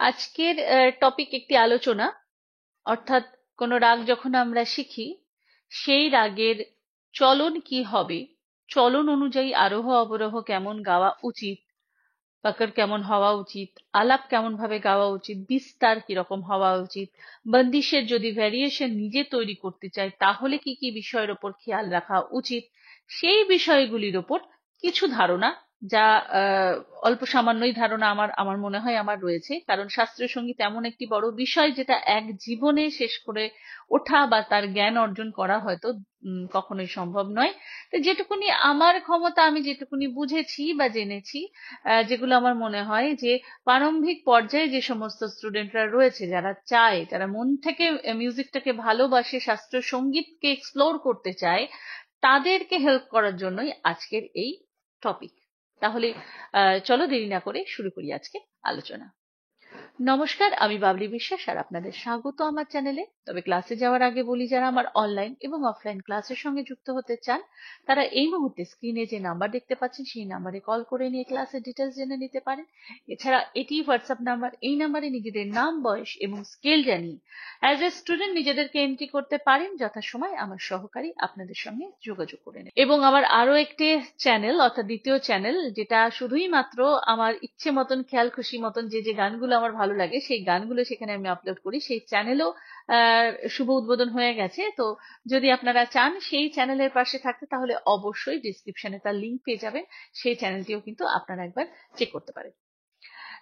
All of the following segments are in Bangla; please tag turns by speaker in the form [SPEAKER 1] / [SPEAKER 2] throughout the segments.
[SPEAKER 1] আজকের টপিক একটি আলোচনা, অর্থাৎ কোনো রাগ যখন আমরা শিখি সেই রাগের চলন কি হবে, চলন অনুযায়ী আরোহ অবরোহ কেমন গাওয়া উচিত, পাকড় কেমন হওয়া উচিত, আলাপ কেমন ভাবে গাওয়া উচিত, বিস্তার কিরকম হওয়া উচিত, বন্দিশের যদি ভ্যারিয়েশন নিজে তৈরি করতে চাই তাহলে কি কি বিষয়ের ওপর খেয়াল রাখা উচিত, সেই বিষয়গুলির ওপর কিছু ধারণা, যা অল্প সামান্যই ধারণা আমার আমার মনে হয় আমার রয়েছে। কারণ শাস্ত্রীয় সঙ্গীত এমন একটি বড় বিষয় যেটা এক জীবনে শেষ করে ওঠা বা তার জ্ঞান অর্জন করা হয়তো কখনোই সম্ভব নয়। তো যেটুকুনি আমার ক্ষমতা, আমি যেটুকুনি বুঝেছি বা জেনেছি, যেগুলো আমার মনে হয় যে প্রারম্ভিক পর্যায়ে যে সমস্ত স্টুডেন্টরা রয়েছে, যারা চায়, যারা মন থেকে মিউজিকটাকে ভালোবাসে, শাস্ত্রীয় সঙ্গীতকে এক্সপ্লোর করতে চায়, তাদেরকে হেল্প করার জন্যই আজকের এই টপিক। তাহলে চলো দেরি না করে শুরু করি আজকে আলোচনা। নমস্কার, আমি বাবলি বিশ্বাস আর আপনাদের স্বাগত আমার চ্যানেলে। তবে ক্লাসে যাওয়ার আগে বলি, যারা আমার অনলাইন এবং অফলাইন ক্লাসের সঙ্গে যুক্ত হতে চান তারা এই মুহূর্তে স্ক্রিনে যে নাম্বার দেখতে পাচ্ছেন সেই নাম্বারে কল করে নিয়ে ক্লাসের ডিটেলস জেনে নিতে পারেন। এছাড়া এটি হোয়াটসঅ্যাপ নাম্বার, এই নাম্বারে নিজেদের নাম, বয়স এবং স্কেল জানিয়ে অ্যাজ এ স্টুডেন্ট নিজেদেরকে এন্ট্রি করতে পারেন। যথাসময় আমার সহকারী আপনাদের সঙ্গে যোগাযোগ করে নেবে। এবং আমার আরো একটি চ্যানেল, অর্থাৎ দ্বিতীয় চ্যানেল, যেটা শুধুই মাত্র আমার ইচ্ছে মতন, খেয়াল খুশি মতন যে যে গানগুলো আমার ভালো লাগে সেই গানগুলো সেখানে আমি আপলোড করি, সেই চ্যানেলও শুভ উদ্বোধন হয়ে গেছে। তো যদি আপনারা চান সেই চ্যানেলের পাশে থাকতে, তাহলে অবশ্যই ডিসক্রিপশনে তার লিংক পেয়ে যাবেন। সেই চ্যানেলটিও কিন্তু আপনারা একবার চেক করতে পারেন।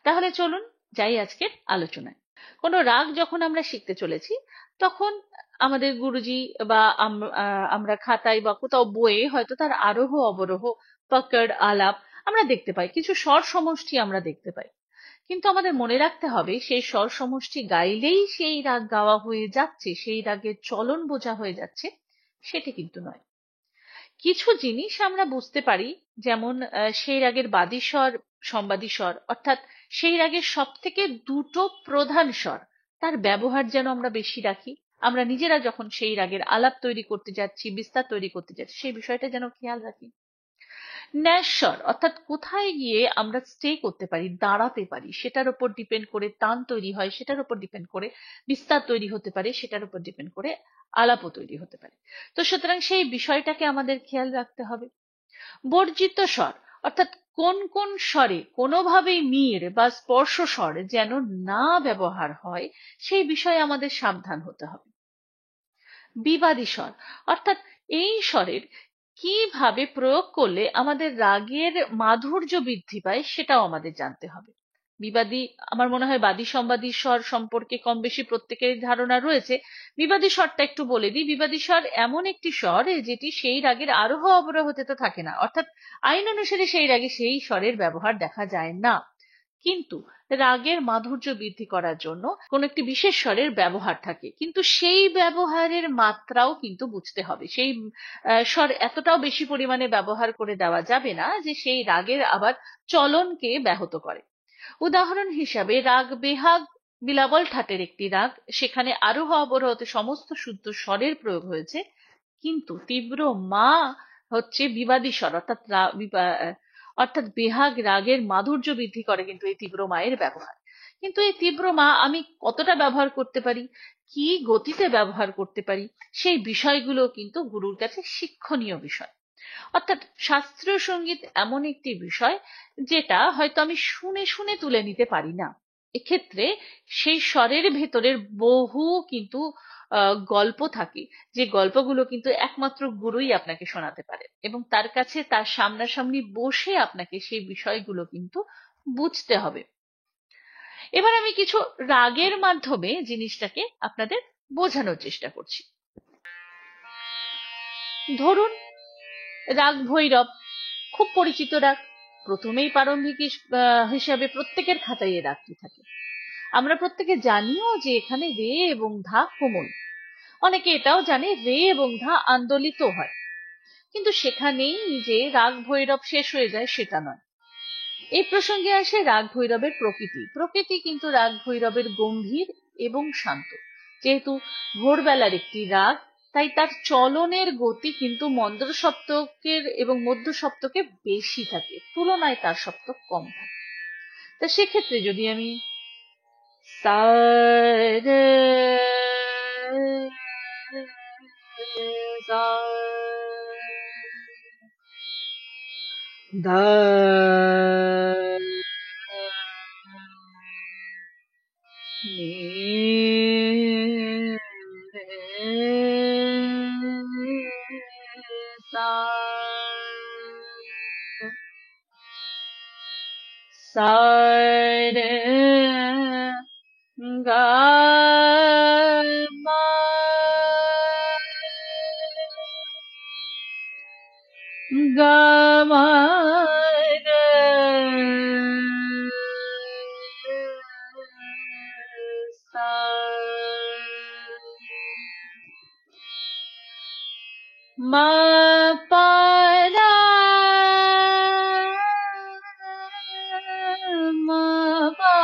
[SPEAKER 1] তাহলে চলুন যাই আজকের আলোচনায়। কোনো রাগ যখন আমরা শিখতে চলেছি, তখন আমাদের গুরুজি বা আমরা খাতায় বা কোথাও বইয়ে হয়তো তার আরোহ অবরোহ, পাকড়, আলাপ আমরা দেখতে পাই, কিছু স্বর সমষ্টি আমরা দেখতে পাই। কিন্তু আমাদের মনে রাখতে হবে সেই স্বর সমষ্টি গাইলেই সেই রাগ গাওয়া হয়ে যাচ্ছে, সেই রাগের চলন বোঝা হয়ে যাচ্ছে, সেটি কিন্তু নয়। কিছু জিনিস আমরা বুঝতে পারি, যেমন সেই রাগের বাদী স্বর, সম্বাদী স্বর, অর্থাৎ সেই রাগের সব থেকে দুটো প্রধান স্বর, তার ব্যবহার যেন আমরা বেশি রাখি। আমরা নিজেরা যখন সেই রাগের আলাপ তৈরি করতে যাচ্ছি, বিস্তার তৈরি করতে যাচ্ছি, সেই বিষয়টা যেন খেয়াল রাখি। ন্যাস্বর, অর্থাৎ কোথায় গিয়ে আমরা স্টে করতে পারি, দাঁড়াতে পারি, সেটার উপর ডিপেন্ড করে তান তৈরি হয়, সেটার উপর ডিপেন্ড করে বিস্তার তৈরি হতে পারে, সেটার উপর ডিপেন্ড করে আলাপও তৈরি হতে পারে। তো সুতরাং সেই বিষয়টাকে আমাদের খেয়াল রাখতে হবে। বর্জিত স্বর, অর্থাৎ কোন কোন স্বরে কোনোভাবেই মির বা স্পর্শ স্বর যেন না ব্যবহার হয়, সেই বিষয়ে আমাদের সাবধান হতে হবে। বিবাদী স্বর, অর্থাৎ এই স্বরের কিভাবে প্রয়োগ করলে আমাদের রাগের মাধুর্য বৃদ্ধি পায় সেটাও আমাদের জানতে হবে। বিবাদী, আমার মনে হয় বাদী সম্বাদী স্বর সম্পর্কে কম বেশি প্রত্যেকের ধারণা রয়েছে। বিবাদী স্বরটা একটু বলে দিই। বিবাদী স্বর এমন একটি স্বর যেটি সেই রাগের আরোহ অবরোহতে তো থাকে না, অর্থাৎ আইন অনুসারে সেই রাগে সেই স্বরের ব্যবহার দেখা যায় না, কিন্তু রাগের মাধুর্য বৃদ্ধি করার জন্য কোন একটি বিশেষ স্বরের ব্যবহার থাকে। কিন্তু সেই ব্যবহারের মাত্রাও কিন্তু বুঝতে হবে। সেই স্বর এতটাও বেশি পরিমাণে ব্যবহার করে দেওয়া যাবে না যে সেই রাগের আবার চলনকে ব্যাহত করে। উদাহরণ হিসাবে রাগ বেহাগ বিলাবল ঠাটের একটি রাগ, সেখানে আরোহ অবরোহতে সমস্ত শুদ্ধ স্বরের প্রয়োগ হয়েছে, কিন্তু তীব্র মা হচ্ছে বিবাদী স্বর, অর্থাৎ অর্থাৎ বেহাগ রাগের মাধুর্য বৃদ্ধি করে কিন্তু এই তীব্র মায়ের ব্যবহার। কিন্তু এই তীব্র মা আমি কতটা ব্যবহার করতে পারি, কি গতিতে ব্যবহার করতে পারি, সেই বিষয়গুলো কিন্তু গুরুর কাছে শিক্ষণীয় বিষয়। অর্থাৎ শাস্ত্রীয় সঙ্গীত এমন একটি বিষয় যেটা হয়তো আমি শুনে শুনে তুলে নিতে পারি না। এক্ষেত্রে সেই স্বরের ভেতরের বহু কিন্তু গল্প থাকে, যে গল্পগুলো কিন্তু একমাত্র গুরুই আপনাকে শোনাতে পারে, এবং তার কাছে, তার সামনাসামনি বসে আপনাকে সেই বিষয়গুলো কিন্তু বুঝতে হবে। এবার আমি কিছু রাগের মাধ্যমে জিনিসটাকে আপনাদের বোঝানোর চেষ্টা করছি। ধরুন রাগ ভৈরব, খুব পরিচিত রাগ। প্রথমেই প্রারম্ভিক হিসাবে প্রত্যেকের খাতায় এ রাগটি থাকে। আমরা প্রত্যেকে জানিও যে এখানে রে এবং ধা কোমল। অনেকে এটাও জানে রে এবং ধা আন্দোলিত হয়। কিন্তু সেখানেই যে রাগ ভৈরব শেষ হয়ে যায় সেটা নয়। এই প্রসঙ্গে আসে রাগ ভৈরবের প্রকৃতি। প্রকৃতি কিন্তু রাগ ভৈরবের গম্ভীর এবং শান্ত। যেহেতু ভোরবেলার একটি রাগ, তাই তার চলনের গতি কিন্তু মন্দ্র সপ্তকের এবং মধ্য সপ্তকে বেশি থাকে, তুলনায় তার সপ্তক কম থাকে। তা সেক্ষেত্রে যদি আমি সা রে সা ধা নি রে সা সা রে গা মা গা মা রে সা মা পা রা মা পা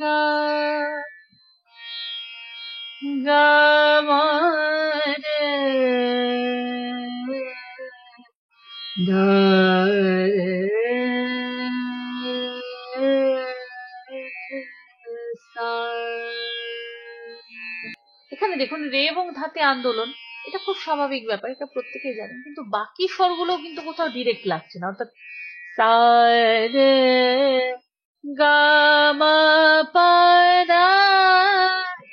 [SPEAKER 1] গা গা মা রে ধা রে সা। এখানে দেখুন রে এবং ধাতে আন্দোলন, এটা খুব স্বাভাবিক ব্যাপার, এটা প্রত্যেকেই জানেন, কিন্তু বাকি স্বরগুলো কিন্তু কোথাও ডিরেক্ট লাগছে না। অর্থাৎ সা রে গা মা পা রা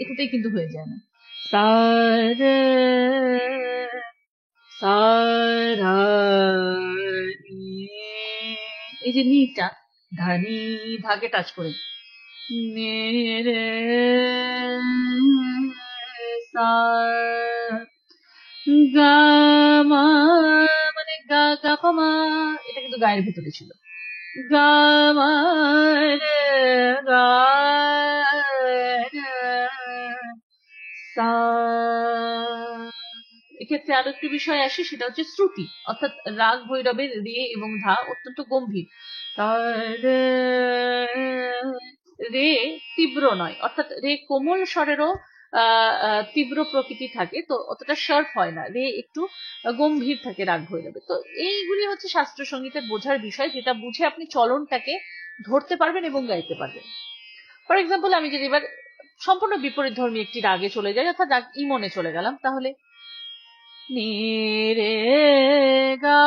[SPEAKER 1] এটাতেই কিন্তু হয়ে যায় না। সা রে সা রা নি, এই যে নিটা ধানি ধাকে টাচ করে নে রে সা গা মা, মানে গা গা পা মা, এটা কিন্তু গায়ের ভিতরে ছিল। গা মা রে গা রে সা। এক্ষেত্রে আরো একটি বিষয় আসে, সেটা হচ্ছে শ্রুতি, অর্থাৎ রাগ ভৈরবের রে এবং ধা অত্যন্ত গম্ভীর। সা রে রে তীব্র নয়, অর্থাৎ রে কোমল স্বরেরও তীব্র প্রকৃতি থাকে, তো অতটা শার্প হয় না, রে একটু গম্ভীর থাকে রাগ ভৈরবে। তো এইগুলি হচ্ছে শাস্ত্রীয় সঙ্গীতের বোঝার বিষয়, যেটা বুঝে আপনি চলনটাকে ধরতে পারবেন এবং গাইতে পারবেন। ফর এক্সাম্পল, আমি যদি এবার সম্পূর্ণ বিপরীত ধর্মী একটি রাগে চলে যাই, অর্থাৎ রাগ ইমনে চলে গেলাম, তাহলে নি রে গা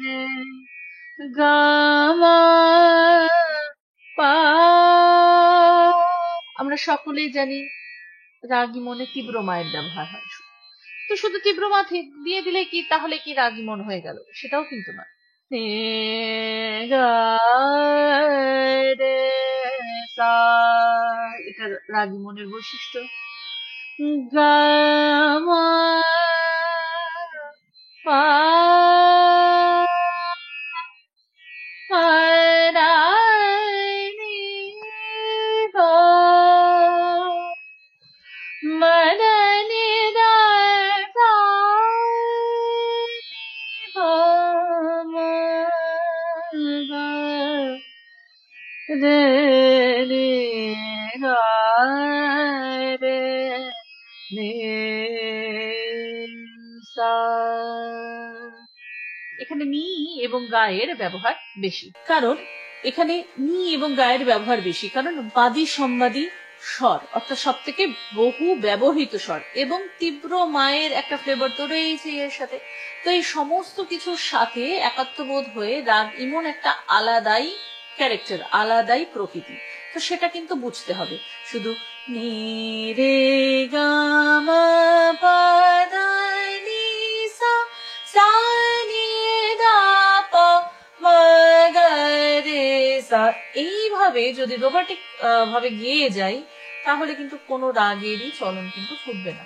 [SPEAKER 1] রে গা মা পা। আমরা সকলেই জানি রাগী মনে তীব্র মায়ের ব্যবহার হয়, তো শুধু তীব্র মা দিয়ে দিলে কি তাহলে কি রাগী মন হয়ে গেল? সেটাও কিন্তু নয়। রে গা রে সা, এটা রাগী মনের বৈশিষ্ট্য। গা মা পা রা নি ধা মা রা নি ধা সা নি ধা মা গা রে নি গা রে নি সা। এখানে নি এবং গায়ের ব্যবহার বেশি, কারণ এখানে নি এবং গায়ের ব্যবহার বেশি কারণ বাদী সম্বাদী স্বর, অর্থাৎ সব থেকে বহু ব্যবহৃত স্বর, এবং তীব্র মায়ের একটা ফ্লেভার তো রয়েছে এর সাথে। তো এই সমস্ত কিছুর সাথে একাত্মবোধ হয়ে রাগ ইমন একটা আলাদাই ক্যারেক্টার, আলাদাই প্রকৃতি। তো সেটা কিন্তু বুঝতে হবে। শুধু নি রে গা মা পা ধা নি সা সা নি ধা পা মা গা রে সা, এইভাবে যদি রোবাটিক ভাবে গেয়ে যাই তাহলে কিন্তু কোনো রাগেরই চলন কিন্তু ফুটবে না।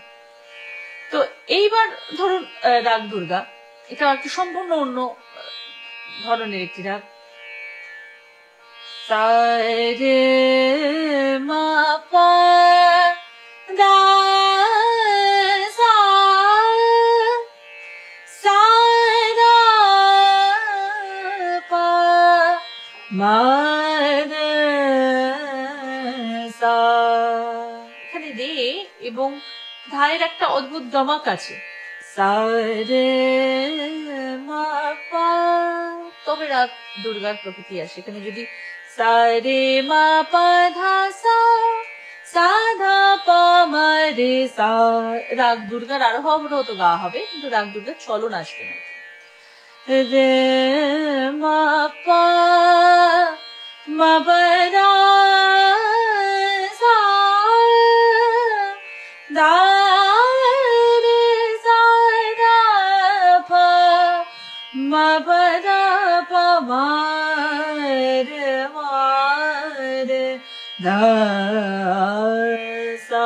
[SPEAKER 1] তো এইবার ধরুন রাগ দুর্গা, এটা একটু সম্পূর্ণ অন্য ধরনের একটি রাগ। সা রে মা পা দা সা সা দা পা মা রে সা। এখানে রে এবং ধায়ের একটা অদ্ভুত গমক আছে, সা রে মা পা, তবে রাগ দুর্গার প্রকৃতি আসে। এখানে যদি सा रे मा पा धा सा सा ধা পা মা রে সা। রাগ দুর্গার আরোহ অবরোহ তো গাওয়া হবে, কিন্তু রাগ দুর্গার চলন আসবে না। রে মা পা মা পা রা সা ধা রে সা ধা পা মা পা ধা পা মা রে মা রে ধা সা।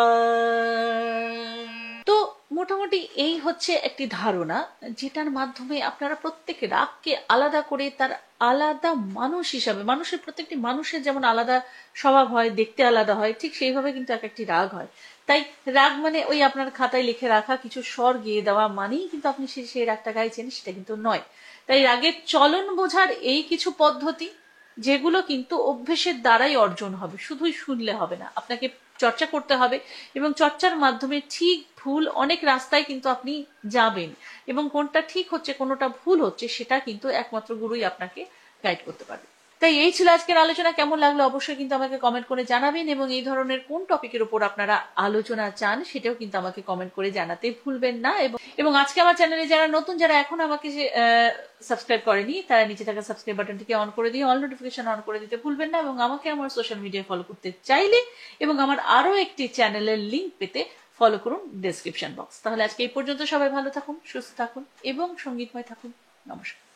[SPEAKER 1] তো মোটামুটি এই হচ্ছে একটি ধারণা, যেটার মাধ্যমে আপনারা প্রত্যেক রাগকে আলাদা করে তার আলাদা মানুষ হিসাবে, মানুষের প্রত্যেকটি মানুষের যেমন আলাদা স্বভাব হয়, দেখতে আলাদা হয়, ঠিক সেইভাবে কিন্তু এক একটি রাগ হয়। তাই রাগ মানে ওই আপনার খাতায় লিখে রাখা কিছু স্বর গিয়ে দেওয়া মানেই কিন্তু আপনি সেই রাগটা গাইছেন, সেটা কিন্তু নয়। তাই রাগের চলন বোঝার এই কিছু পদ্ধতি, যেগুলো কিন্তু অভ্যেসের দ্বারাই অর্জন হবে, শুধুই শুনলে হবে না, আপনাকে চর্চা করতে হবে। এবং চর্চার মাধ্যমে ঠিক ভুল অনেক রাস্তায় কিন্তু আপনি যাবেন, এবং কোনটা ঠিক হচ্ছে কোনটা ভুল হচ্ছে সেটা কিন্তু একমাত্র গুরুই আপনাকে গাইড করতে পারবে। তাই এই ছিল আজকের আলোচনা। কেমন লাগলো অবশ্যই কিন্তু আমাকে কমেন্ট করে জানাবেন, এবং এই ধরনের কোন টপিকের উপর আপনারা আলোচনা চান সেটাও কিন্তু আমাকে কমেন্ট করে জানাতে ভুলবেন না। এবং আজকে আমার চ্যানেলে যারা নতুন, যারা এখন আমাকে সাবস্ক্রাইব করেনি, তারা নিচে থাকা সাবস্ক্রাইব বাটনটিকে অন করে দিয়ে অল নোটিফিকেশন অন করে দিতে ভুলবেন না। এবং আমাকে আমার সোশ্যাল মিডিয়ায় ফলো করতে চাইলে এবং আমার আরো একটি চ্যানেলের লিংক পেতে ফলো করুন ডেসক্রিপশন বক্স। তাহলে আজকে এই পর্যন্ত, সবাই ভালো থাকুন, সুস্থ থাকুন এবং সঙ্গীতময় থাকুন। নমস্কার।